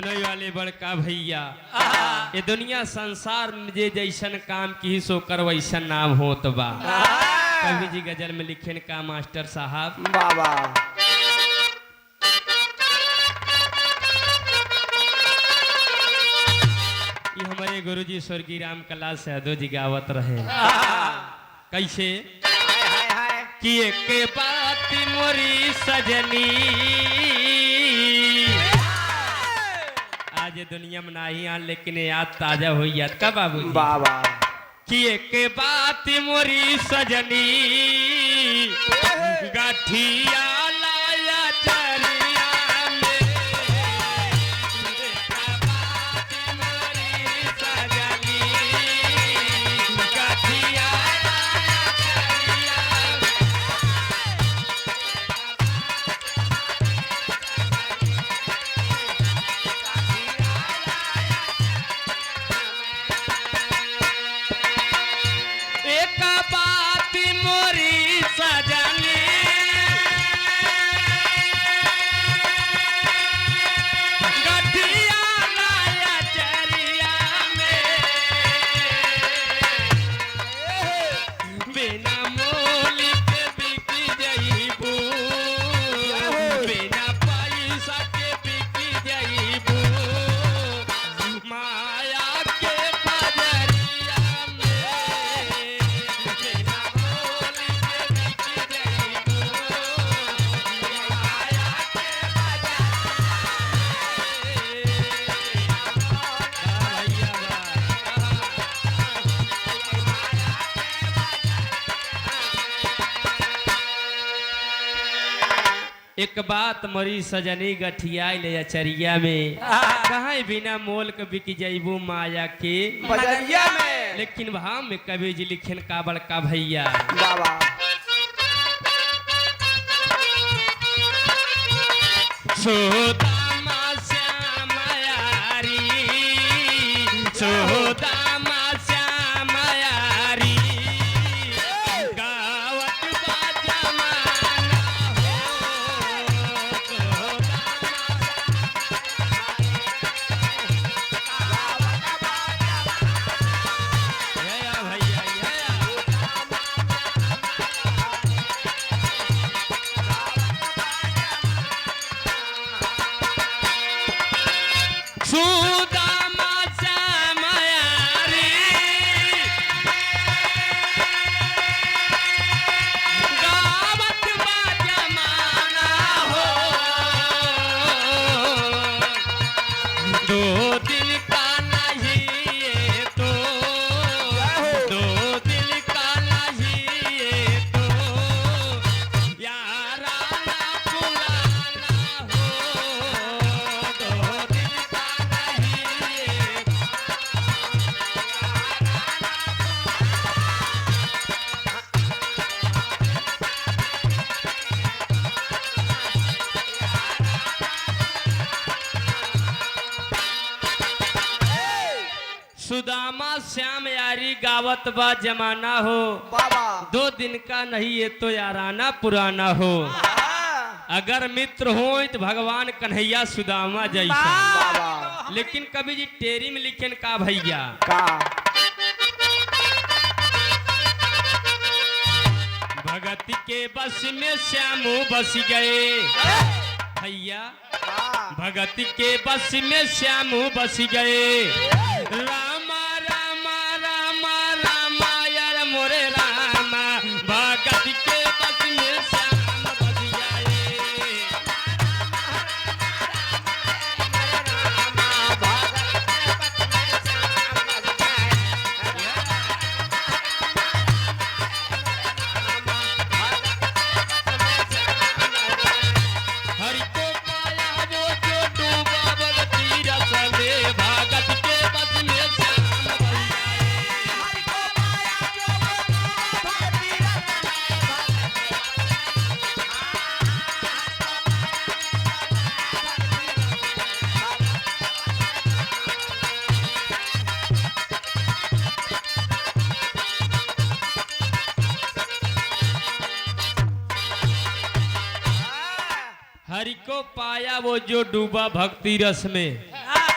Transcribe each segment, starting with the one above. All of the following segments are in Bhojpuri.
सुनने वाले बड़का भैया ये दुनिया संसार में जे जैसन काम की सो कर वैसन नाम होत बा। कवि जी गजल में लिखेन का मास्टर साहब बाबा ये हमारे गुरुजी स्वर्गीय राम कला सहदो जी गावत रहे कैसे कि एक बात मोरी सजनी आज दुनिया में नहीं आ लेकिन याद ताजा हो याद का बाबू बाबा कि एक बात मोरी सजनी गठिया लाया चरिया में एक बात मोरी सजनी गठिया एक बात मोरी सजनी गठिया लाया चरिया में बिना मोल के बिक जइबू बिना पैसा के बिक जइबू माया के बजरिया में बिना मोल के बिक जइबू माया के एक बात मरी सजनी गठिया ले अचरिया में कहाँ बिना मोल के बिक जइबू माया के बजरिया में लेकिन भाव में कवि जी लिखन का बड़का भैया बाबा सुदामा श्याम यारी सुदामा श्याम यारी गावत बा जमाना हो भैया भैया सुदामा श्याम यारी गावत बा जमाना हो दो दिल का नहीं ये तो दो दिल का नहीं ये तो याराना पुराना हो दो दिल का नहीं ये सुदामा श्याम यारी गावत बा जमाना हो बाबा दो दिन का नहीं ये तो याराना पुराना हो अगर मित्र हो तो भगवान कन्हैया सुदामा जैसा बाबा लेकिन कभी जी टेरी में लिखन का भैया का भगत के बस में श्यामू बस गए भैया भगत के बस में श्यामू बस गए रामा रामा रामा रामा यार मोरे रामा भगत के बस में श्याम बस गए हरि को पाया वो जो डूबा भगती रस में भगत के बस में श्याम बस गए हरि को पाया वो जो डूबा भक्ति रस में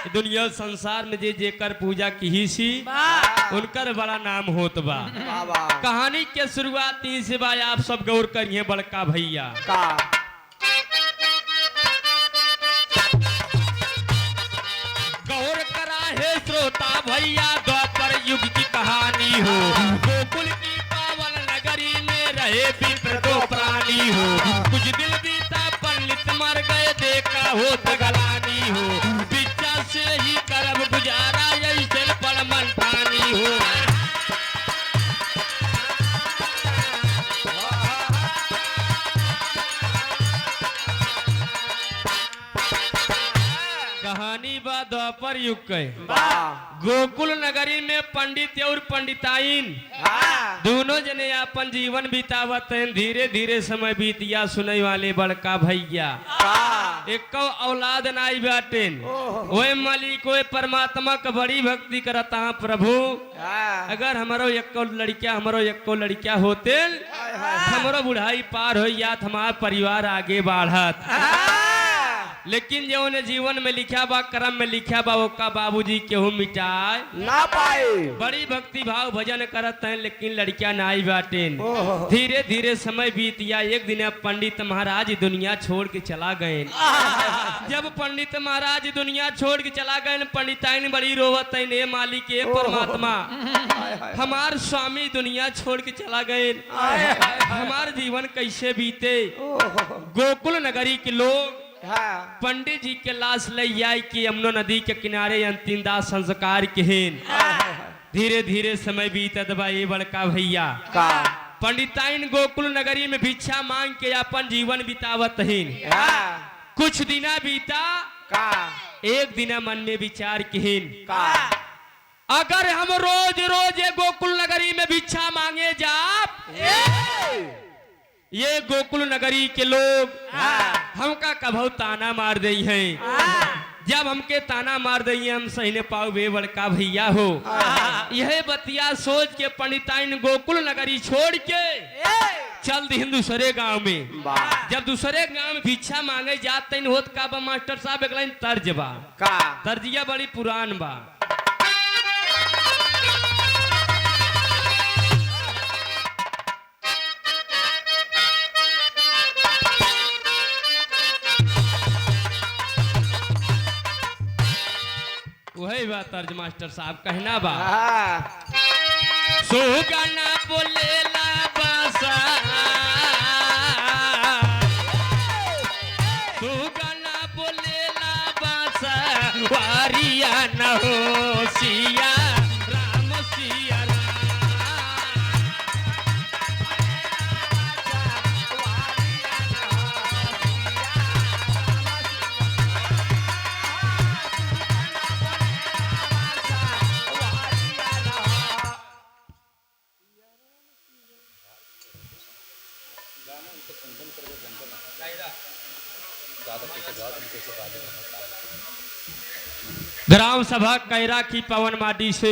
दुनिया संसार में जे जेकर पूजा की सी उनकर बड़ा नाम होत बा। कहानी के शुरुआत से बा, आप सब गौर करिए बड़का भैया। गौर करा है श्रोता भैया, द्वापर युग की कहानी हो। गोकुल की पावन नगरी में रहे विप्र दो प्राणी हो। कुछ दिल बीता पंडित मर गए, देखा हो तगलानी हो। बिच्चा से ही करब गुजारा, यही से पर मन ठानी हो। कहानी बा द्वापर युग के। गोकुल नगरी में पंडित और पंडिताइन दोनों जने अपन जीवन बितावत हैं। धीरे धीरे समय बीतिया, सुनने वाले बड़का भैया एक औलाद नाई बाटेन। ओए मालिक ओए परमात्मा का बड़ी भक्ति करता हाँ प्रभु। अगर हमारो एक लड़किया होते, हमारो बुढ़ाई पार हो जात, हमारा परिवार आगे बढ़त। लेकिन जो ने जीवन में लिखा बा, कर्म में लिखा बा, ओका बाबूजी केहू मिटाए ना पाए। बड़ी भक्ति भाव भजन करत हैं, लेकिन लड़कियां नाई बाटेन। धीरे धीरे समय बीतिया, एक दिन पंडित महाराज दुनिया छोड़ के चला गए। जब पंडित महाराज दुनिया छोड़ के चला गए, पंडिताइन बड़ी रोवत है, ने मालिक ए परमात्मा, हमार स्वामी दुनिया छोड़ के चला गए, हमार जीवन कैसे बीते। गोकुल नगरी के लोग पंडित जी के लाश ले आई कि यमुना नदी के किनारे अंतिम दाह संस्कार केहन। धीरे धीरे समय बीतत बा ये बड़का भैया। पंडिताइन गोकुल नगरी में भिक्षा मांग के अपन जीवन बितावत हैं। कुछ दिना बीता, एक दिना मन में विचार केहन, अगर हम रोज रोज ये गोकुल नगरी में भिक्षा मांगे जाप, ये गोकुल नगरी के लोग हमका कभू ताना मार दई हैं। जब हमके ताना मार दई हम सही ने पाओ बे बड़का भैया हो। यह बतिया सोच के पंडिताइन गोकुल नगरी छोड़ के चल दी दूसरे गांव में। जब दूसरे गांव में भिक्षा मांगे जाते होत का बा मास्टर साहब, एक लाइन तर्ज बा, तर्जिया बड़ी पुरान बा। वही बात तर्ज मास्टर साहब कहना बा। सुगना बोलेला बासा, सुगना बोलेला बासा, वारिया न हो सिया राम सिया ग्राम सभा कैरा की पवन माटी से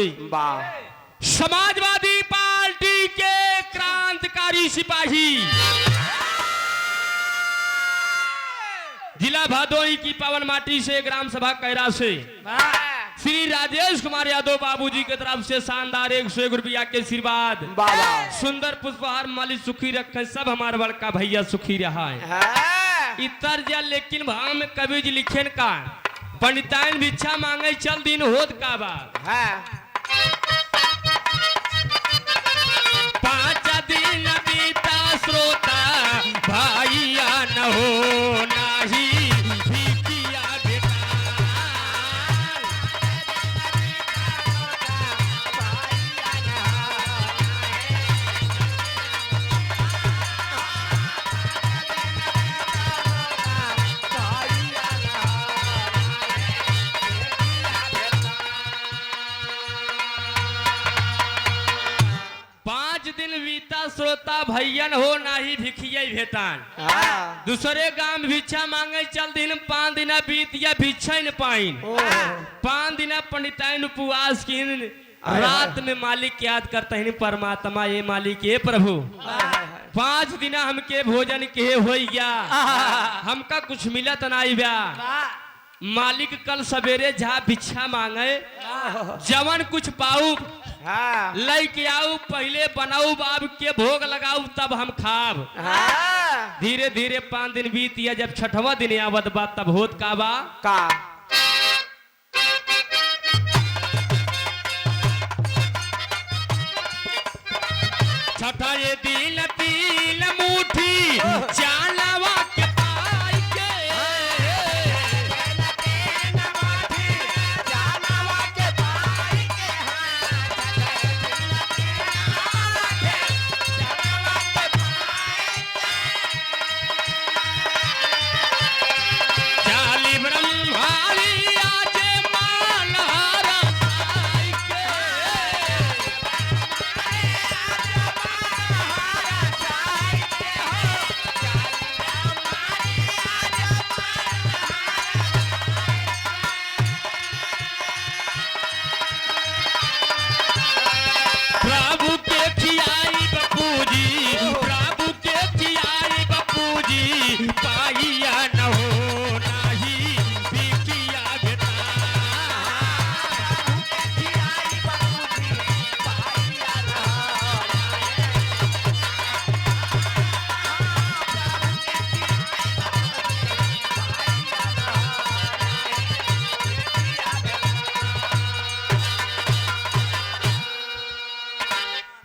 समाजवादी पार्टी के क्रांतिकारी सिपाही, जिला भदोही की पवन माटी से ग्राम सभा कैरा से श्री राजेश कुमार यादव बाबूजी की तरफ से शानदार 101 रुपया के आशीर्वाद, सुंदर पुष्पहार माली सुखी रखे, सब हमारे बड़का भैया सुखी रहा है। इतर जा लेकिन भाव में कवि जी लिखेन का, पंडिताइन भिक्षा मांगे चल दिन होत का बा। 5 दिन बीता श्रोता भाइया न हो नाही भिकिया बेटा। श्रोता भैयन हो नाही भिखिया भेटान। दूसरे गांव में भिक्षा मांगे चल दिन 5 दिन बीत या भिक्षा न पाइन। 5 दिन पंडिताइन उपवास की रात में मालिक याद करते हैं परमात्मा, ये मालिक ये प्रभु 5 दिन हमके भोजन के हो गया, हमका कुछ मिलत नहीं बा। मालिक कल सवेरे जहाँ भिक्षा मांगे जवन कुछ पाऊ हाँ लेके आऊ, पहले बनाऊ बाब के भोग लगाऊ तब हम खाब। हाँ धीरे धीरे 5 दिन बीत गया, जब 6वां दिन आवत बा तब होत का बा का छठा ये दिल तिल मुठी चालवा के पाई के चाली ब्रह्माली आज मालहारा खाई के प्रभु के खियाई बपूजी, प्रभु के खियाई बपूजी, पाइया न हो नाही बिकिया बेटा।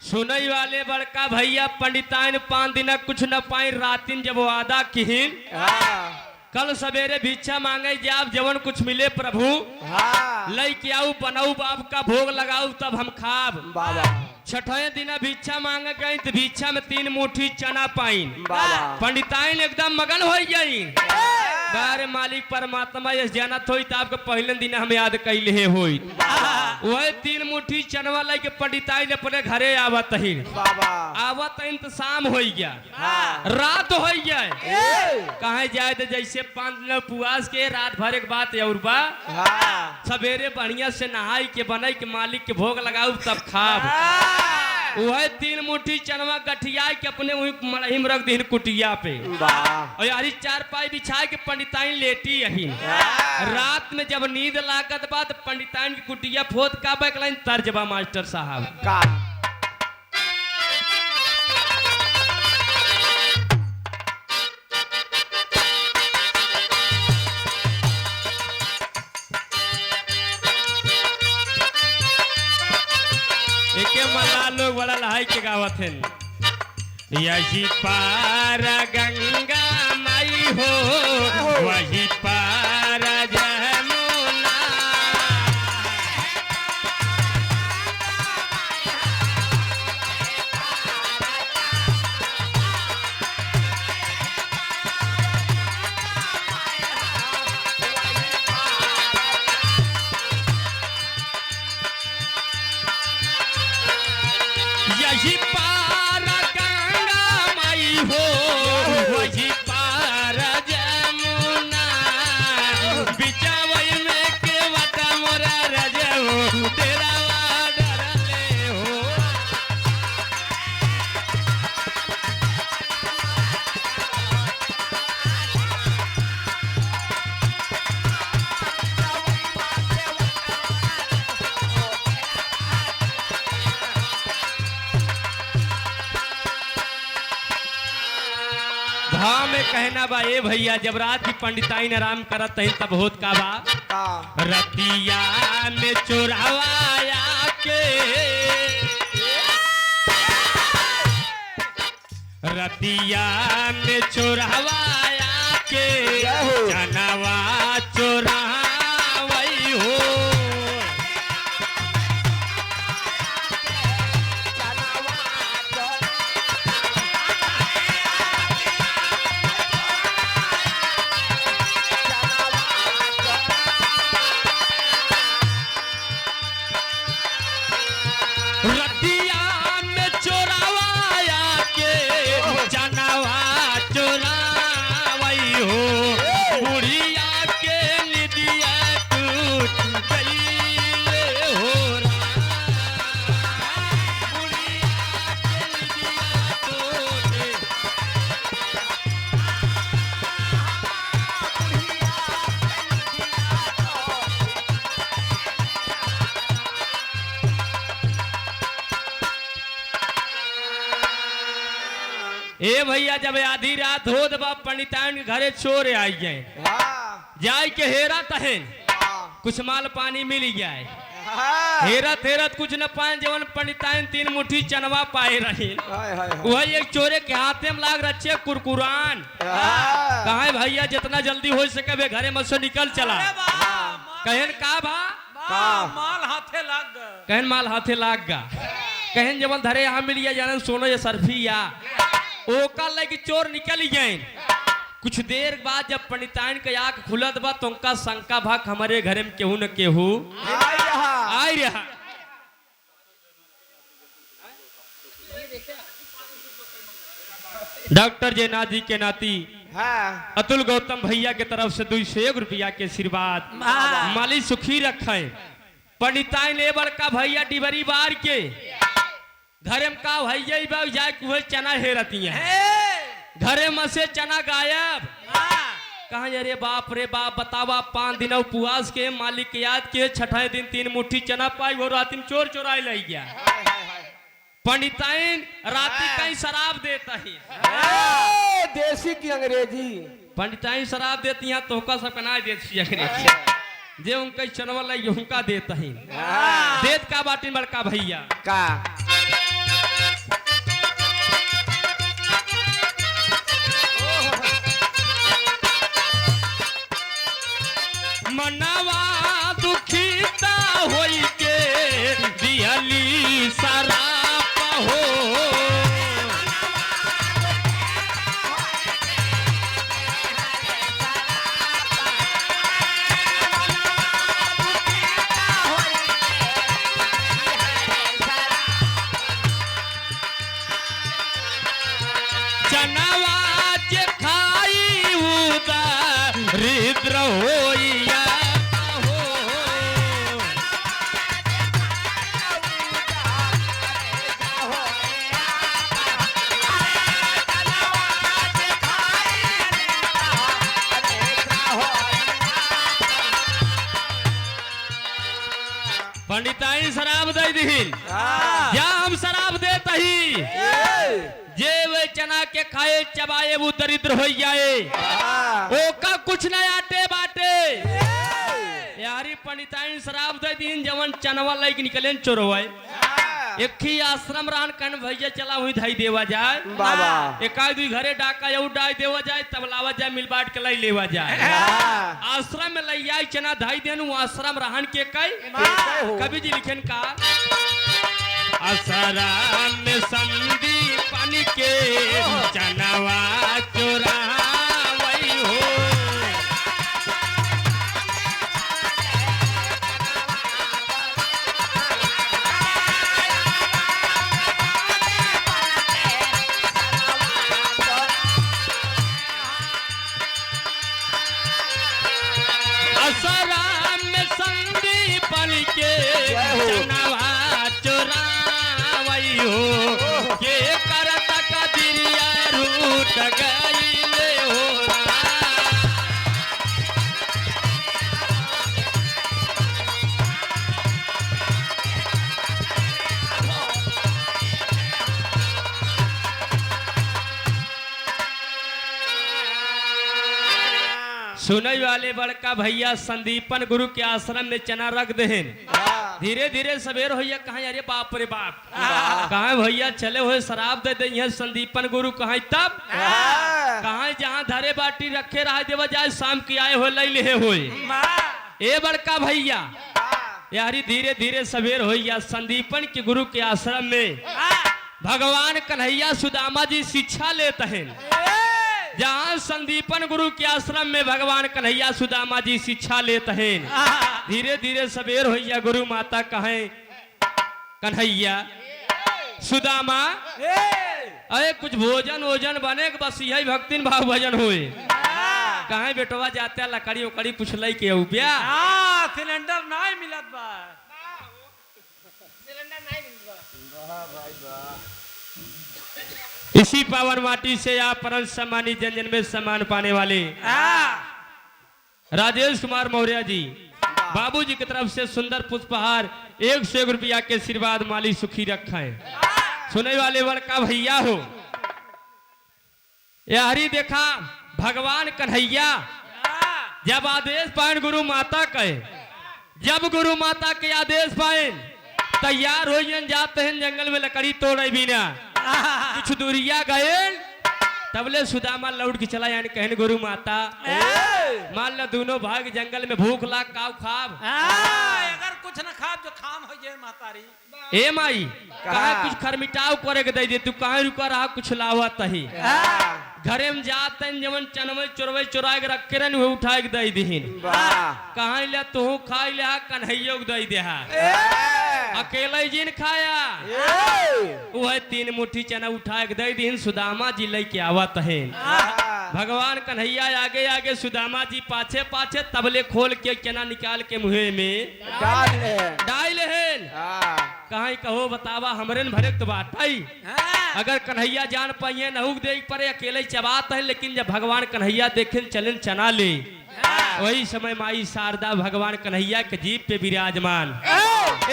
सुनई वाले बड़का भैया पंडिताइन 5 दिन कुछ न पाई, रातिन जब वादा किहिन हाँ कल सवेरे भिक्षा मांगे जाब जवन कुछ मिले प्रभु हाँ लेके आऊ, बनाऊ बाप का भोग लगाऊ तब हम खाब। बाबा 6ठे दिन भिक्षा मांगे गई तो भिक्षा में 3 मुट्ठी चना पाइन। बाबा पंडिताइन एकदम मगन हो गई, बारे मालिक परमात्मा यस जानत होई त आपके पहले दिन हम याद कैले हे होई। वह 3 मुट्ठी चनवा लेके पंडिताइन अपने घरे आवत ही, बाबा आवत ही तो शाम हो गया, हाँ रात हो गया। ए कहे जाए तो जैसे 5 दिन उपवास के रात भर के बात और बा, हाँ सवेरे बढ़िया से नहाई के बनाई के मालिक के भोग लगाऊ तब खाब। वह 3 मुट्ठी चनवा गठिया के अपने वही मड़ही में रख दी कुटिया पे, वाह और यारी 4 पाई बिछा के पंडिताइन लेटी यही। रात में जब नींद लागत बा तो पंडिताइन की कुटिया फोद का बैकलाइन तर्जबा मास्टर साहब का एके मल्ला लोग बड़ा लहाई के गावत हैं, यही पार गंगा माई हो वही पार जमुना। यही पार गंगा माई हो वही पार जमुना, बिचावई में के वटा मोरा रजो तेरा डरले हो। भाव में कहना बा ए भैया, जब रात की पंडिताइन आराम करत है तब होत का बा का रतिया में चोरावाया के, रतिया में चोरावाया के जनवा चोरावई हो। रतिया में चोरावाया के जनवा चोरावई हो, बुढ़िया के निदिया ए भैया जब आधी रात हो दबा पंडितान के घरे चोर आई जाए हाँ जाए के हेरा तहन हाँ कुछ माल पानी मिल जाए हाँ हेरत हेरत कुछ न पाए जवन पंडिताइन 3 मुट्ठी चनवा पाए रहे हाय हाय वही एक चोरे के हाथे में लाग रचे कुरकुरान हाँ कहा भैया जितना जल्दी हो सके वे घरे में से निकल चला कहन का भा माल हाथे लग गए। कहन माल हाथे लाग गा कहन जवन धरे यहाँ मिलिया जाने सोनो ये सरफिया ओका लगी चोर निकल गए कुछ देर बाद जब पंडिताइन के आंख खुलत बा तो उनका शंका भाग हमारे घरे में केहू न केहू हाय रहा आई रहा डॉक्टर जयनाथ जी के नाती हाँ अतुल गौतम भैया के तरफ से 201 रुपया के आशीर्वाद माली सुखी रखे पंडिताइन ले बड़का भैया डिबरी बार के घरे में का भैया ही बा जाए कुहे चना हेरती है घरे में से चना गायब कहा अरे बाप रे बाप बतावा 5 दिन उपवास के मालिक के याद के छठे दिन 3 मुट्ठी चना पाई वो रात में चोर चोराई ले गया पंडिताइन राती कहीं शराब देता ही देसी की अंग्रेजी पंडिताइन शराब देती हैं तो का सब कना देती अंग्रेजी जे उनका चनवा लगी उनका देता ही देत का बाटी बड़का भैया का मनवा दुखीता होई के दियली सराप हो चनवा जे खाई उदरिद्र होइया हो पंडिताइन शराब दे दीन या हम शराब देता ही जे वे चना के खाए चबाए वो दरिद्र हो जाए ओका कुछ न आटे बाटे यारी पंडिताइन शराब दे दीन जवन चनवा लेके निकले चोरवाए एक ही आश्रम रहन कन भैया चला हुई धाई देवा जाए बाबा एक दुई घरे डाका यू डाई देवा जाए तब लावा जाए मिल बाट के लाई लेवा जाए आश्रम में लई आई चना धाई देनु आश्रम रहन के कई कवि जी लिखन का आश्रम में संदी पानी के चनवा चोरावई हो आश्रम में संदी पानी के चनवा चोरावई हो के करत कदिरिया रूट गईले हो सुनई वाले बड़का भैया संदीपन गुरु के आश्रम में चना रख देहन धीरे धीरे सवेर होइया कहा अरे बाप रे बाप कहा भैया चले हुए शराब दे दे संदीपन गुरु कहा तब कहा जहाँ धरे बाटी रखे रहा देवा जाए शाम की आए हो लई ले हो ए बड़का भैया यारी धीरे धीरे सवेर होइया संदीपन के गुरु के आश्रम में भगवान कन्हैया सुदामा जी शिक्षा लेते हैं जहाँ संदीपन गुरु के आश्रम में भगवान कन्हैया सुदामा जी शिक्षा लेते हैं धीरे धीरे सवेर होइया गुरु माता कहे कन्हैया सुदामा अरे कुछ भोजन वोजन बने बस यही भक्तिन भाव भजन हुए कहे बेटवा जाते लकड़ी उकड़ी कुछ लई के उबिया सिलेंडर नहीं मिलत बा इसी पावन माटी से आप परम सम्मानित जन जन में सम्मान पाने वाले राजेश कुमार मौर्य जी बाबूजी की तरफ से सुंदर पुष्पहार 101 रुपया के आशीर्वाद माली सुखी रखा है सुनने वाले बड़का भैया हो यारी देखा भगवान कन्हैया जब आदेश पाए गुरु माता कहे, जब गुरु माता के आदेश पाए तैयार हो जाते हैं जंगल में लकड़ी तोड़े बिना कुछ दूरिया गए तबले सुदामा लौट के चला यानी कहने गुरु माता मान लो दोनों भाग जंगल में भूख लाग काव खाब अगर कुछ न खाब जो खाम हो जाए मातारी ए माई कहा कुछ खरमिटाव करे के दे दे तू कहाँ रुका रहा कुछ लावत ही घरे में जाते जवन चनवे चोरवे चोरा के रखे रहन वो उठा के दे दीन कहाँ ले तू खाई ले कन्हैया के दे दे अकेले जिन खाया वह 3 मुट्ठी चना उठा के दे दीन सुदामा जी लेके आवत है भगवान कन्हैया आगे आगे सुदामा जी पाछे पाछे तबले खोल के चना निकाल के मुहे में डाल हेन कहाँ कहो बतावा हमरे न भरे तो बात आई अगर कन्हैया जान पाइए नहुक दे परे अकेले चबात है लेकिन जब भगवान कन्हैया देखे चलन चना ले वही समय माई शारदा भगवान कन्हैया के जीप पे विराजमान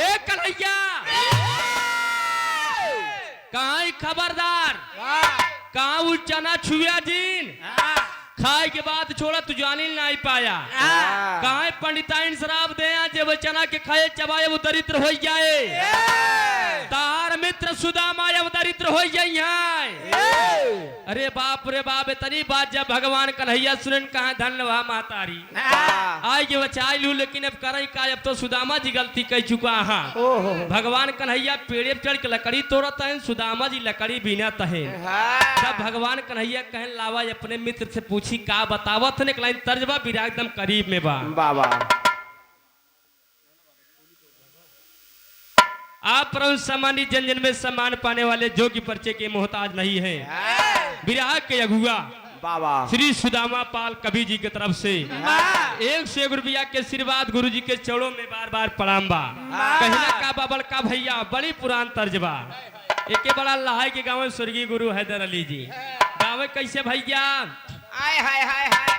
ए कन्हैया कहाँ खबरदार कहाँ वो चना छुआ जीन खाए के बाद छोड़ा तू जानी नहीं पाया कहाँ पंडिताइन शराब दे जब चना के खाए चबाए वो दरिद्र हो जाए तार मित्र सुदामा अब दरिद्र हो जाए अरे बाप रे बाप इतनी बात जब भगवान कन्हैया सुनन कहा धन्यवा मातारी आज ये बचाई लू लेकिन अब करे का अब तो सुदामा जी गलती कर चुका हाँ भगवान कन्हैया पेड़े चढ़ के लकड़ी तोड़त है सुदामा जी लकड़ी बीनत है तब भगवान कन्हैया कहन लावा अपने मित्र से पूछी का बतावत है लाइन तर्जबा बिरा एकदम करीब में बा बाबा आप परम सम्मानित जन में सम्मान पाने वाले जो कि पर्चे के मोहताज नहीं है विराह के अगुआ बाबा श्री सुदामा पाल कवि जी की तरफ से 101 रुपया के आशीर्वाद गुरु जी के चौड़ों में बार बार प्रणाम बा कहना का बाबल का भैया बड़ी पुरान तर्जबा एक बड़ा लहाई के गाँव स्वर्गीय गुरु हैदर अली जी गाँव कैसे भैया आय हाय हाय हाय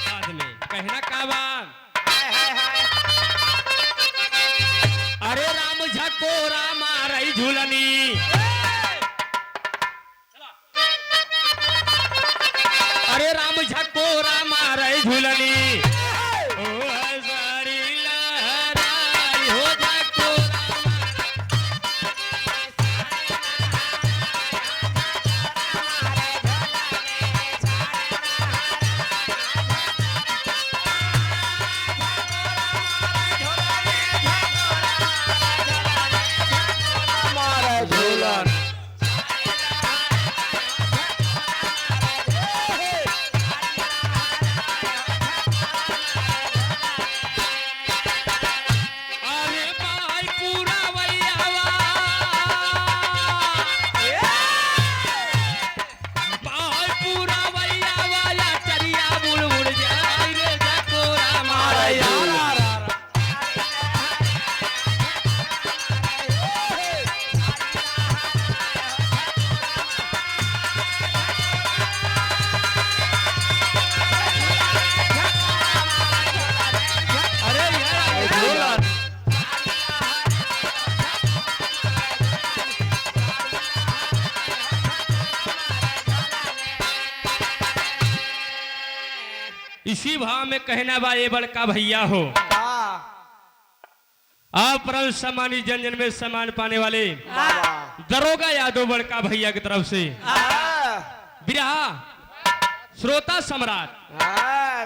बाद में कहना का बा अरे राम झकोरा मारई झूलनी अरे राम झकोरा मारई झूलनी ओ हजारी लहराई हो झकोरा इसी भाव में कहना बा ये बड़का भैया हो आप परम सम्मानित जन में सम्मान पाने वाले दरोगा यादव बड़का भैया की तरफ से बिरहा श्रोता सम्राट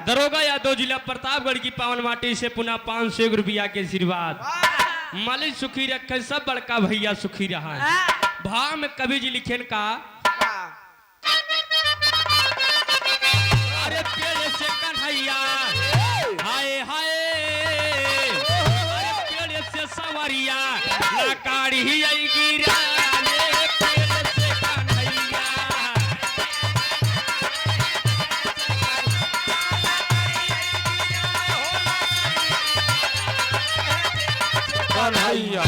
दरोगा यादव जिला प्रतापगढ़ की पावन माटी से पुनः 501 रुपया के आशीर्वाद मालिक सुखी रखे सब बड़का भैया सुखी रहा भाव में कवि जी लिखेन का अरे पेड़ से कन्हैया हाय हाय अरे पेड़ से सवरिया लकाड़ी गिरा ले पेड़ से कन्हैया कन्हैया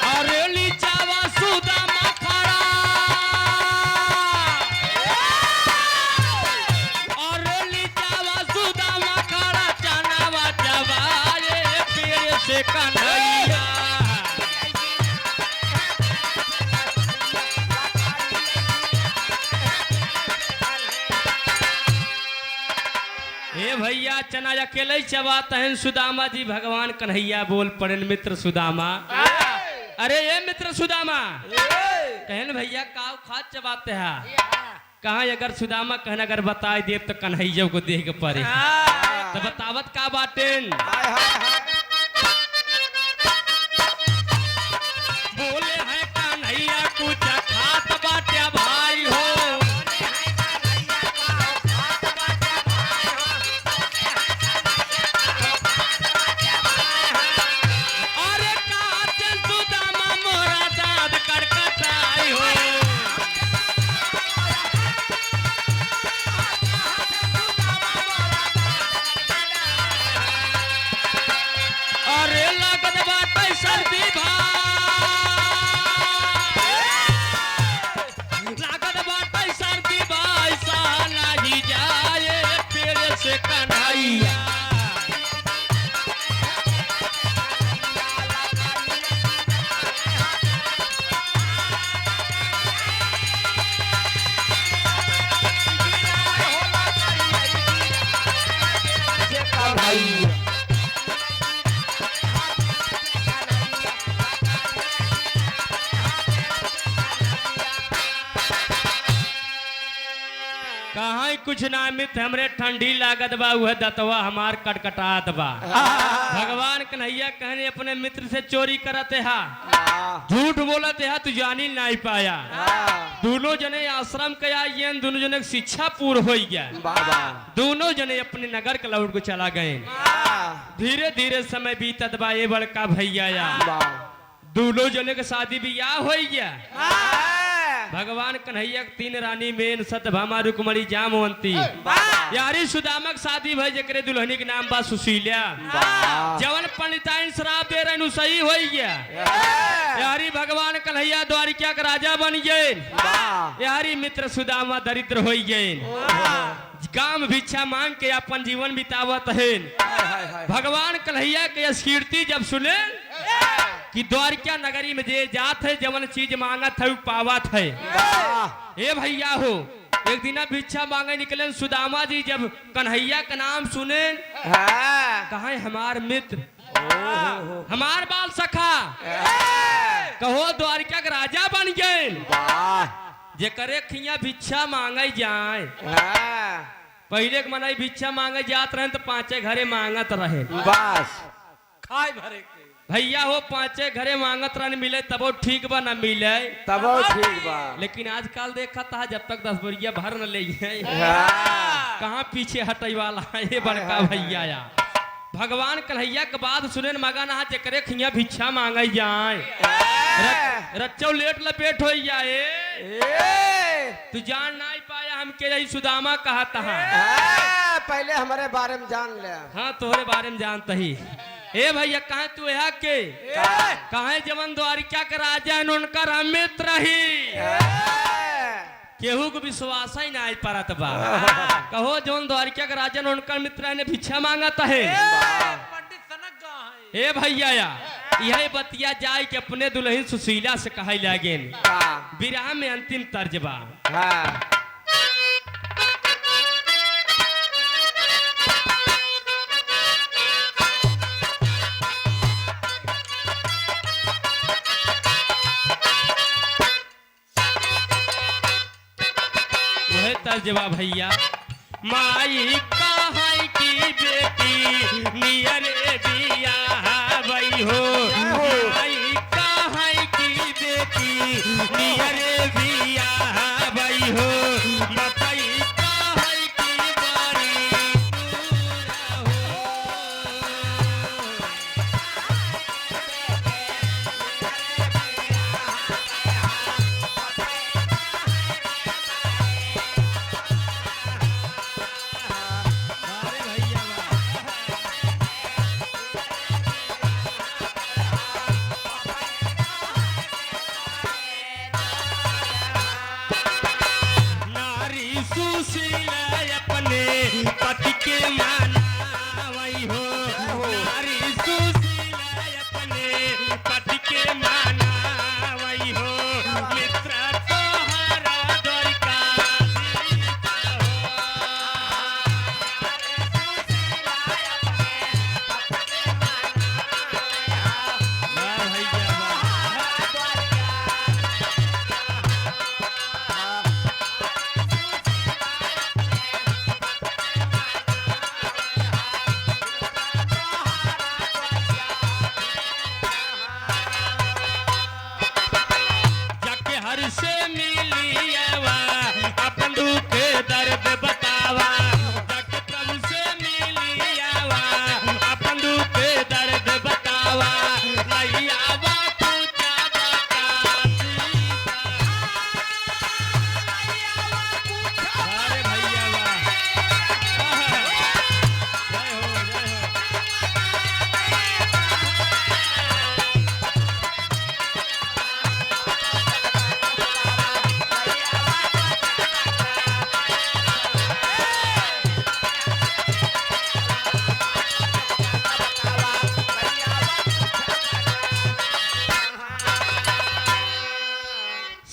और लीचावा सुदामा ए भैया चना अकेले ही चबात हैं सुदामा जी भगवान कन्हैया बोल पड़े मित्र सुदामा। अरे ये मित्र सुदामा कहन भैया काव खाद चबाते हैं कहा अगर सुदामा कहन अगर बताए देव तो कन्हैया को देख पड़े तो बतावत का बाटेन बोले है कन्हैया कुछ खात बाटे भाई हो अरे काचन सुदामा मोरा दाद कड़कटाई हो अरे लागत बाटे सर्दी भाई लागत बाटे सर्दी भाई साला ही जाए पेड़ से कन्हैया कहाँ कुछ ना मित हमरे ठंडी लागत बा वह दतवा हमार कटकटात बा भगवान कन्हैया कहने अपने मित्र से चोरी करते हा झूठ बोलते हा तू जानी नहीं पाया दोनों जने आश्रम के आइए दोनों जने की शिक्षा पूर्ण हो गया दोनों जने अपने नगर के लौट को चला गए धीरे धीरे समय बीतत बा ये बड़का भैया दोनों जने के शादी ब्याह हो गया भगवान कन्हैया के तीन रानी मेन सत्यभामा रुक्मणी जामवंती यारी सुदामक शादी भई जकरे दुल्हनी के नाम बा सुशीला जवन पंडिताइन शराब दे रहनु सही हो गया यारी भगवान कन्हैया द्वारिका के राजा बन गए यारी मित्र सुदामा दरिद्र हो गए काम भिक्षा मांग के अपन जीवन बितावत है भगवान कन्हैया के कीर्ति जब सुने कि द्वारिका नगरी में जे जात है जवन चीज मांगत है पावत है ए भैया हो एक दिन भिक्षा मांगे निकले सुदामा जी जब कन्हैया का नाम सुने कहा हमार मित्र हमार बाल सखा कहो द्वारिका का राजा बन गए जे करे खिया भिक्षा मांगे जाए पहले के मनाई भिक्षा मांगे जात रहे तो पांचे घरे मांगत रहे बस खाए भरे के भैया हो पांचे घरे मांगत रहे मिले तबो ठीक बा न मिले तबो ठीक बा लेकिन आजकल देखा था जब तक 10 बोरिया भर न ले कहाँ पीछे हटई वाला ये बड़का भैया या भगवान कन्हैया के बाद सुने मगा नहा चकरे खिया भिक्षा मांगे जाए रच्चो लेट लपेट हो जाए तू जान नहीं पाया हम के यही सुदामा कहा था पहले हमारे बारे में जान ले हाँ तोहरे बारे में जानता ही ए भैया कहा तू यहाँ के कहा जवन द्वारिका के राजा उनकर मित्र ही केहू को विश्वास ही नहीं परत बा कहो जवन द्वारिका के राजा उनकर मित्र ने भिक्षा मांगता है पंडित सनक गा है ए भैया यही बतिया जाए कि अपने दुल्हन सुशीला से कहा लगे विराह में अंतिम तर्जबा तर्जबा भैया माई कहाई की बेटी नियर बिया भई हो माई कहाई की बेटी नियर बिया भई हो मकई कहाई की बारी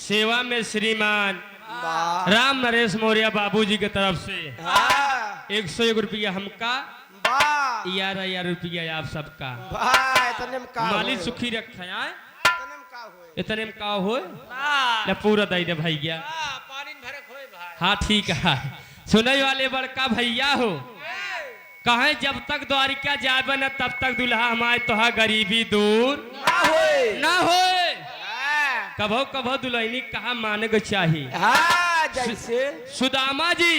सेवा में श्रीमान वाह राम नरेश मौर्य बाबूजी की तरफ से हाँ, 101 रुपया हमका, वाह 11,000 रुपया आप सबका। वाह इतने में का मालिक होए? सुखी रखा है, इतने में का होए? इतने में का हो वाह, न पूरा दे दे भैया। वाह, पानी में भरे खोए भाई। हाँ ठीक है। सुनने वाले बड़का भैया हो, कहे जब तक द्वारिका जाबे न तब तक दुल्हा हमारे तोहा गरीबी दूर ना होए? ना होए। हाँ, कभो कभो दुल्हनी कहा माने को चाहिए। हाँ जैसे सुदामा जी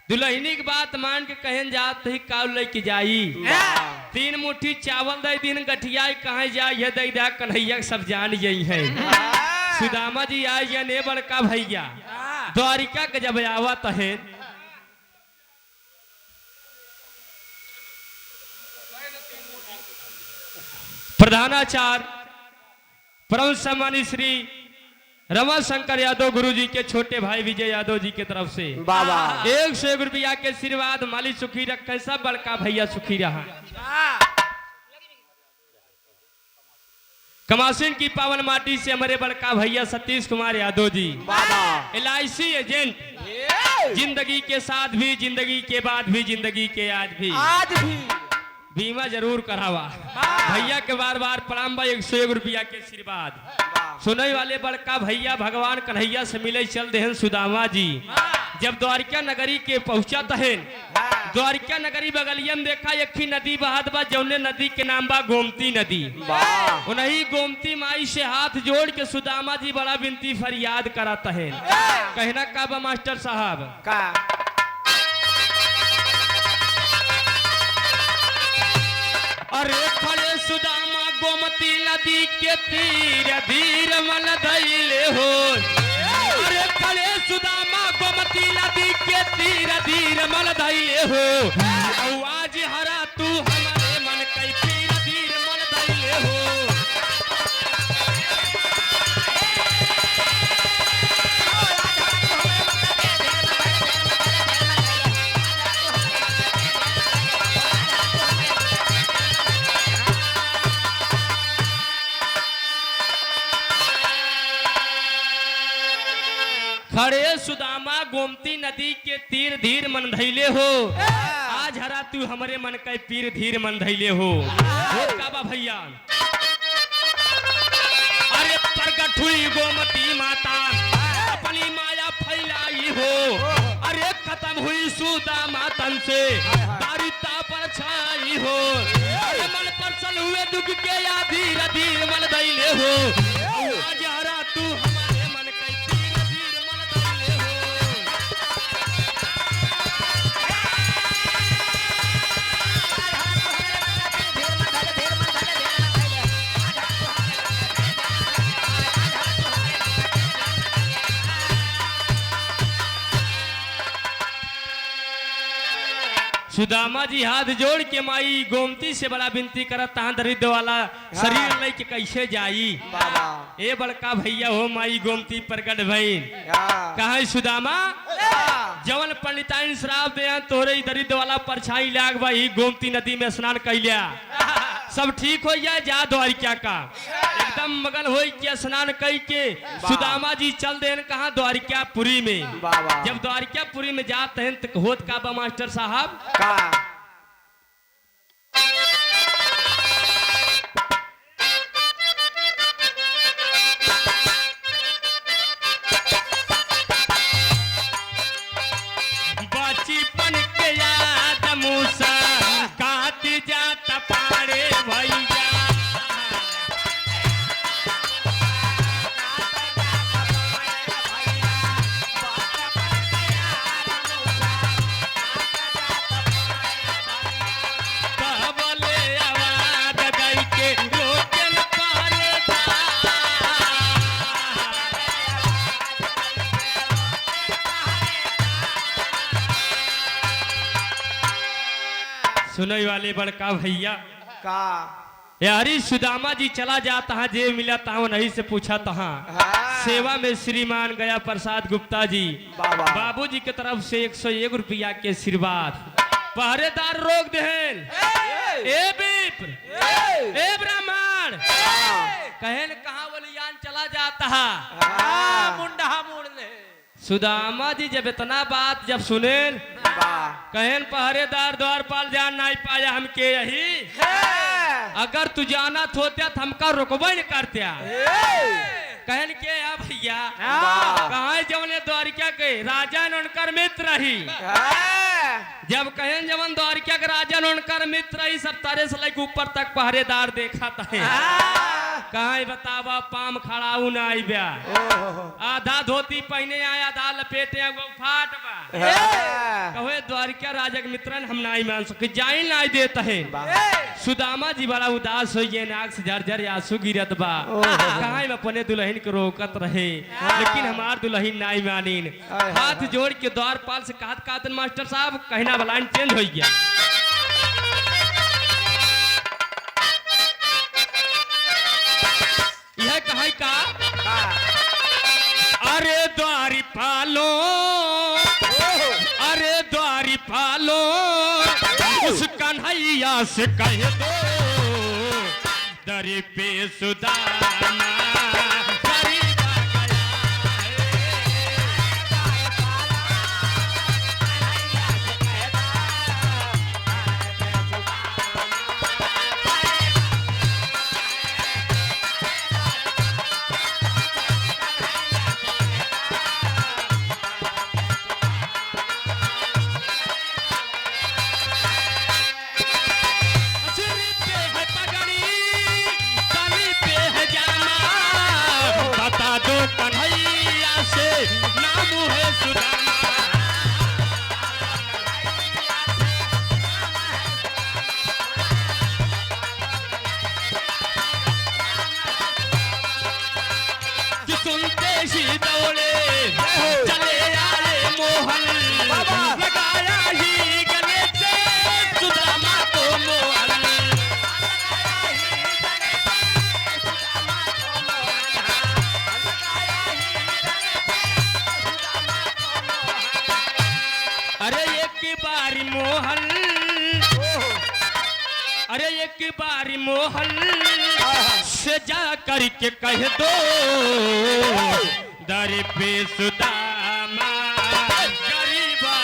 दुल्हनी की बात मान के कहन जात ही काउ लेके जाई। वाह 3 मुट्ठी चावल दे दिन गठिया कहे जाए ये दे दा कन्हैया के सब जान यही है। हाँ, सुदामा जी आए ये ने बड़का भैया वाह, द्वारिका के जब आवत है प्रधानाचार्य परम सम्मानित श्री रमाशंकर यादव गुरुजी के छोटे भाई विजय यादव जी की तरफ से बाबा 101 रुपया के आशीर्वाद मालिक सुखी रखे, सब बड़का भैया सुखी रहा। वाह, कमासिन की पावन माटी से हमारे बड़का भैया सतीश कुमार यादव जी बाबा LIC एजेंट, ये, जिंदगी के साथ भी, जिंदगी के बाद भी, जिंदगी के आज भी आज भी बीमा जरूर करावा। भैया के बार बार प्रणाम भाई, 101 रुपया के आशीर्वाद। वाह, सुनने वाले बड़का भैया भगवान कन्हैया से मिले चल देहन सुदामा जी। जब द्वारिका नगरी के पहुंचा तहन हाँ, द्वारिका नगरी बगलियम देखा एक ही नदी बहत बा, जौने नदी के नाम बा गोमती नदी। वाह उन्हीं गोमती माई से हाथ जोड़ के सुदामा जी बड़ा विनती फरियाद कराता है। कहना का बा मास्टर साहब, का अरे खड़े सुदामा गोमती नदी के तीर धीर मन धैले हो। अरे खड़े सुदामा गोमती नदी के तीर धीर मन धैले हो। औ आज हरा तू हमारे मन कई तीर धीर मन धैले हो। खड़े सुदामा गोमती नदी के तीर धीर मन धैले हो। आज हरा तू हमारे मन के पीर धीर मन धैले हो। का बा भैया, अरे प्रगट हुई गोमती माता अपनी माया फैलाई हो। अरे खत्म हुई सुदामा तन से दारिता पर छाई हो। अरे मन पर चल हुए दुख के या धीर धीर मन धैले हो। आज हरा तू हमारे मन के पीर धीर मन धैले हो। सुदामा जी हाथ जोड़ के माई गोमती से बड़ा विनती करत तहां दरिद्र वाला शरीर लेके कैसे जाई। बाबा ए बड़का भैया हो माई गोमती प्रगट भई। हाँ, कहे सुदामा हाँ, जवन पंडिताइन श्राप दे तोरे दरिद्र वाला परछाई लाग भाई गोमती नदी में स्नान कैलिया सब ठीक हो जाए। जा द्वारिका का एकदम मगन हो के स्नान कई के सुदामा जी चल देन कहा द्वारिकापुरी में। बाबा जब द्वारिकापुरी में जाते हैं तो होत का बा मास्टर साहब, का बचपन के याद मूसा काट जात पारे भैया। कहबले आवाज गई के लोचन पारे सुनई वाले बड़का भैया, का यारी सुदामा जी चला जाता है जे मिला तहा नहीं से पूछा तहा। हाँ, सेवा में श्रीमान गया प्रसाद गुप्ता जी बाबा बाबूजी की तरफ से 101 रुपया के आशीर्वाद। पहरेदार रोक देहन, ए बीप, ए ब्राह्मण, कहन कहाँ बोलियान चला जाता है। मुंडा मोड़ ले। सुदामा जी जब इतना बात जब सुने कहन पहरेदार द्वारपाल जान नहीं पाया हमके यही, अगर तू जाना होत्या तो हमका रुकबे न करत्या। कहन के आ भैया कहा जवने द्वारिका के राजा ने उनकर मित्र ही, जब कहन जवन द्वारिका के राजा ने उनकर मित्र ही सब तारे से लेके ऊपर तक पहरेदार देखा था। कहा बतावा पाम खड़ाऊ ना आई ब्या, आधा धोती पहने आया आधा लपेटे फाट बा। कहे द्वारिका राजा के मित्रन हम नहीं मान सके जाई नहीं देता है। सुदामा जी बड़ा उदास हो गए, नाक से झरझर आंसू गिरत बा। कहा अपने दुल्हन के रोकत रहे लेकिन हमार दुल्हन नहीं मानीन। हाथ जोड़ के द्वारपाल से कहत मास्टर साहब कहना बलाइन चेंज हो गया। यह कहा का अरे द्वारी पालो, अरे द्वारी पालो उस कन्हैया से कह दो दर पे सुदामा कन्हैया से नाम है सुदामा। कि सुनते ही दौड़े चले आए मोहन, लगाया ही गले से सुदामा को मोहन। अरे एक बारी मोहन, अरे एक बारी मोहन से जा करके कह दो दर पे सुदामा गरीबा।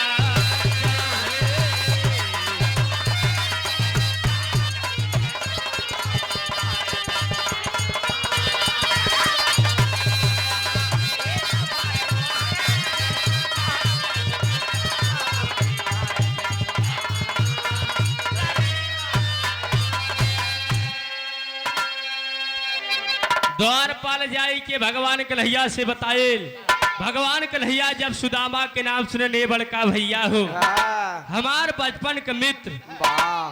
द्वारपाल जाई के भगवान कन्हैया से बताएल। भगवान कन्हैया जब सुदामा के नाम सुने ने बड़का भैया हो, हमार बचपन के मित्र,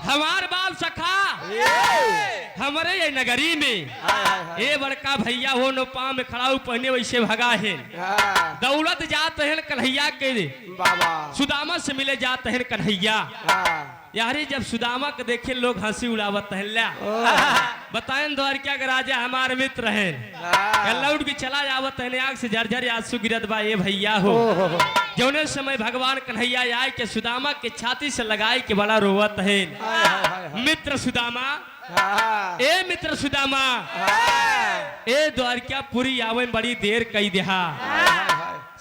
हमार बाल सखा, हमारे ये नगरी में ये बड़का भैया हो नो पाँव में खड़ाऊ पहने वैसे भगा है। दौलत जात है कन्हैया के सुदामा से मिले जाते हैं कन्हैया। यारी जब सुदामा के देखे लोग हंसी उड़ावत है। बताएं द्वारिका के राजा हमारे मित्र हैं, लौट के चला जावत है, आग से झरझर आंसू गिरत बा। ये भैया हो जौने समय भगवान कन्हैया आए के सुदामा के छाती से लगाए के बड़ा रोवत है। मित्र सुदामा, ए मित्र सुदामा, ए द्वारिका पुरी आवे बड़ी देर कई देहा।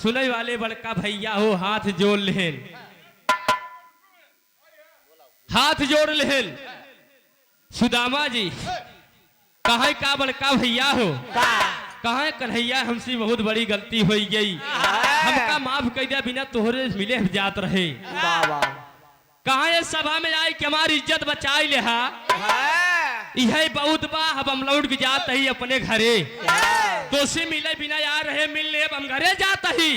सुने वाले बड़का भैया हो हाथ जोड़ लेन, हाथ जोड़ लेन। सुदामा जी कहा का बड़का भैया हो, कहा कन्हैया हमसे बहुत बड़ी गलती हो गई, हमका माफ कर दिया, बिना तोहरे मिले हम जात रहे। कहा ये सभा में आए कि हमारी इज्जत बचाई ले, यह बहुत बा, अब हम लौट के जाते ही अपने घरे, तो से मिले बिना यार रहे मिल ले, हम घरे जाते ही।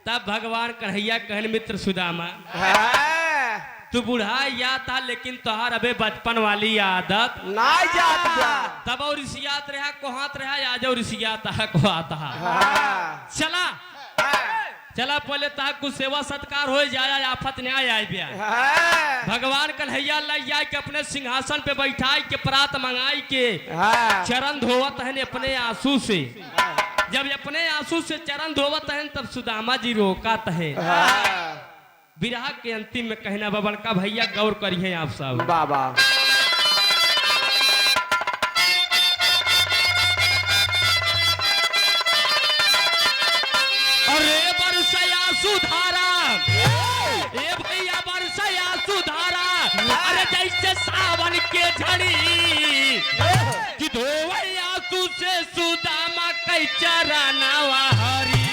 तब भगवान कन्हैया कहन मित्र सुदामा तू बूढ़ा या था लेकिन तोहार अबे बचपन वाली आदत ना जात बा। तब और रिसियात रहा कोहात रहा आज और रिसियात है कोहात है। चला चला पहले ता कुछ सेवा सत्कार हो जाए, आफत न्याय आए बिया। भगवान कन्हैया लाई जाए के अपने सिंहासन पे बैठाई के प्रात मंगाई के चरण धोवत है अपने आंसू से। जब अपने आंसू से चरण धोवत है तब सुदामा जी रोकत है। विरह के अंतिम में कहना बबन का भैया गौर करिए आप सब। बाबा सुधारा अरे जैसे सावन के झड़ी कि धोवई आंसू से सुदामा कई चरनवा हरी।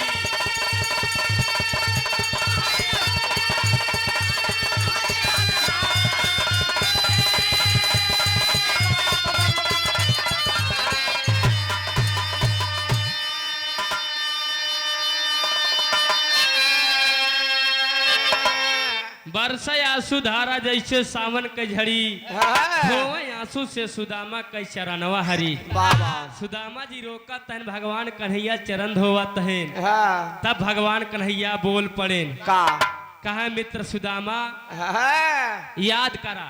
बरसा आंसू धारा जैसे सावन के झड़ी धोवई आंसू से सुदामा कई चरणवा हरी। बाबा सुदामा जी रोका तहन भगवान कन्हैया चरण धोवा तहन हाँ तब भगवान कन्हैया बोल पड़ेन का कहा मित्र सुदामा हाँ याद करा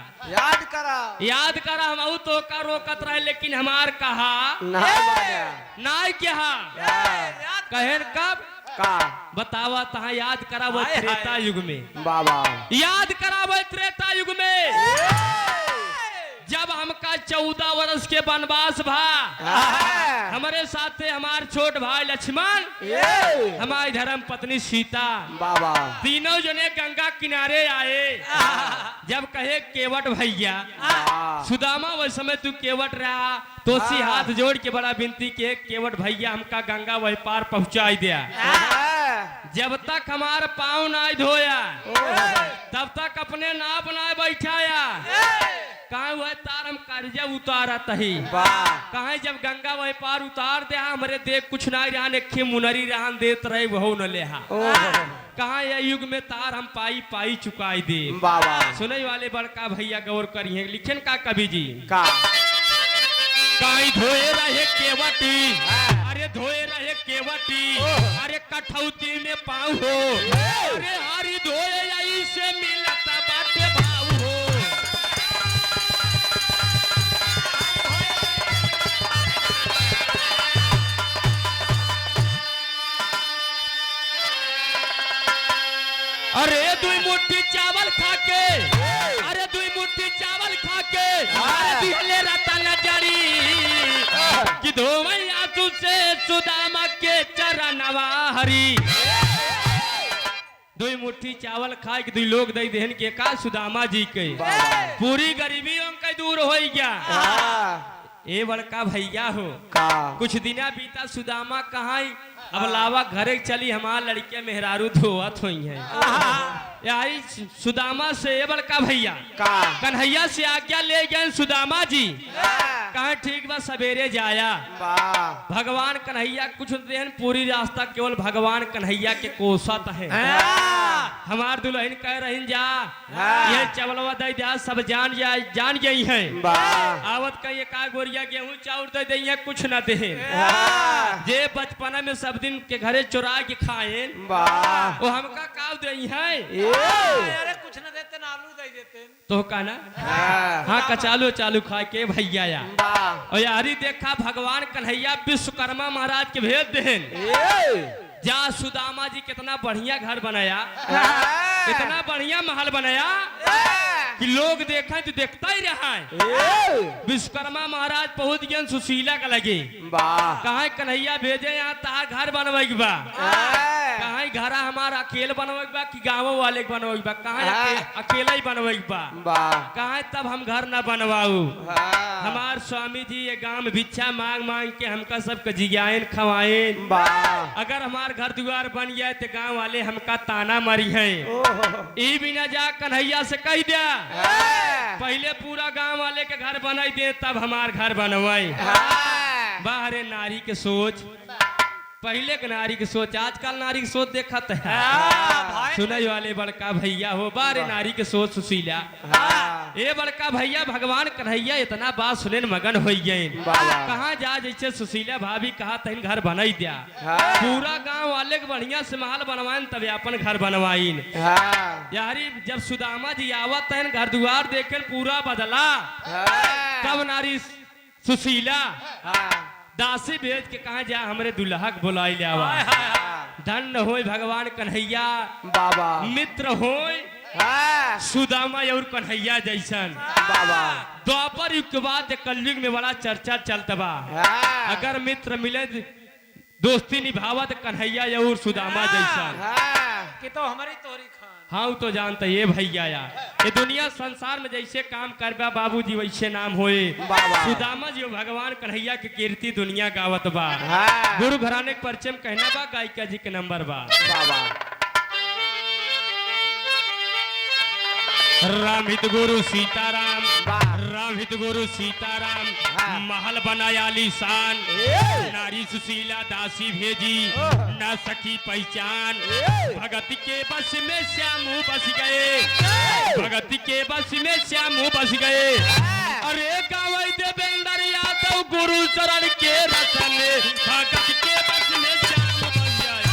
याद करा हम तो का रोकत रहे लेकिन हमार कहा नहीं माना नाय क्या कहन कब का बतावा तहा याद करा वो हाय, त्रेता हाय। युग में बाबा याद करा वो त्रेता युग में जब हमका 14 वर्ष के वनवास भा हाँ हमारे साथे हमार छोट भाई लक्ष्मण ये हमारी धर्म पत्नी सीता बाबा तीनों जने गंगा किनारे आए जब कहे केवट भैया सुदामा वही समय तू केवट रहा तो सी हाथ जोड़ के बड़ा विनती के केवट भैया हमका गंगा वही पार पहुंचाई दिया। जब तक हमार पाँव ना धोया तब तक अपने ना बनाए बैठाया कहा वह तार हम कर्जा उतारा तही कहा जब गंगा वही पार उतार दे हमरे देख कुछ ना रहा नेखे मुनरी रहन देत रहे वह न लेहा कहा यह युग में तार हम पाई पाई चुकाई दे। बाबा सुनई वाले बड़का भैया गौर करिए लिखन का कवि जी का काई धोए रहे केवटी अरे धोए रहे केवटी अरे कठौती में पाऊ हो अरे हरी धोए यही से मिलता बाटे भाऊ हो। अरे दुई मुट्ठी चावल खाके अरे दुई मुट्ठी चावल खाके अरे दिहले रतन जड़ी कि धोवई आंसू से सुदामा के चरणवा हरी। दुई मुट्ठी चावल खाए के दुई लोग दई देहन के का सुदामा जी के पूरी गरीबी उनके दूर हो गया। ए बड़का भैया हो का कुछ दिना बीता सुदामा कहाँ अब लावा घरे चली हमार लड़के मेहरारू धोवत हुई है यही सुदामा से ए बड़का भैया का कन्हैया से आज्ञा ले गए सुदामा जी कहा ठीक बा सवेरे जाया भगवान कन्हैया कुछ देन पूरी रास्ता केवल भगवान कन्हैया के कोसत है हमार दुल्हन कह रही जा ये चवलवा दे दिया सब जान गई है आवत का ये का गोरिया गेहूं चाउर दे दी कुछ न दे जे बचपना में सब दिन के घरे चुरा के खाए वो हमका काव दे है अरे कुछ न देते ना आलू दे देते तो का ना हाँ कचालू चालू खा के भैया या और यारी देखा भगवान कन्हैया विश्वकर्मा महाराज के भेज देन जा सुदामा जी कितना बढ़िया घर बनाया इतना बढ़िया महल बनाया कि लोग देखा तो देखता ही रहा है। विश्वकर्मा महाराज पहुंच गए सुशीला का लगे कहा कन्हैया भेजे यहाँ तहार घर बनवाई बा कहा घर हमारा अकेले बनवाई बा कि गाँव वाले के बनवाई बा कहा अकेला ही बनवाई बा कहा तब हम घर न बनवाऊ हमार स्वामी जी ये गांव में भिक्षा मांग मांग के हमका सबके जिगायन खवाएन अगर हमार घर द्वार बन जाए तो गांव वाले हमका ताना मारी है ई बिना जा कन्हैया से कह दिया पहले पूरा गांव वाले के घर बनाई दे तब हमार घर बनवाई। बाहरे नारी के सोच पहले के नारी की सोच आजकल नारी की सोच देखत है सुनई वाले बड़का भैया हो बारे नारी के सोच सुशीला ए बड़का भैया भगवान कन्हैया इतना बात सुने मगन हो गए कहाँ जा जैसे सुशीला भाभी कहा तहन घर बनाई दिया पूरा गांव वाले के बढ़िया से महल बनवाइन तब अपन घर बनवाइन यारी जब सुदामा जी आवत तहन घर द्वार देखे पूरा बदला तब नारी सुशीला दासी भेज के कहा जा हमरे दुल्हा के बुलाई ले आवा धन्य होय भगवान कन्हैया बाबा मित्र होय सुदामा और कन्हैया जैसन द्वापर युग के बाद कलयुग में बड़ा चर्चा चलता बा अगर मित्र मिले दोस्ती निभावत कन्हैया और सुदामा जैसन कि तो हमारी तोरी खान हाँ तो जानता ये भैया यार ये दुनिया संसार में जैसे काम करबा बाबूजी वैसे नाम होए बाबा। सुदामा जी भगवान कन्हैया के कीर्ति दुनिया गावत बा हाँ। गुरु घराने के परिचय में कहना बा गायिका जी के नंबर बा बाबा। राम हित गुरु सीताराम वाह। राम हित गुरु सीताराम हाँ। महल बनाया आलीशान ए! नारी सुशीला दासी भेजी ओह। न सकी पहचान ए! भगत के बस में श्यामू बस गए भगत के बस में श्यामू बस गए अरे गावई देवेंद्र यादव गुरु चरण के रतन भगत के बस में श्यामू बस गए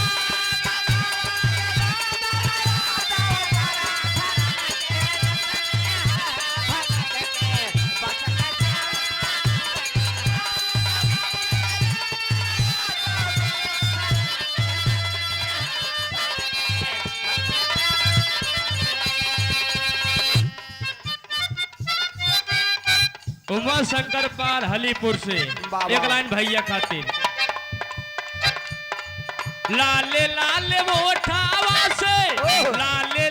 उमा शंकर पाल हलीपुर से बाबा। एक लाइन भैया खातिर लाले लाले वो ठावा से ओह। लाले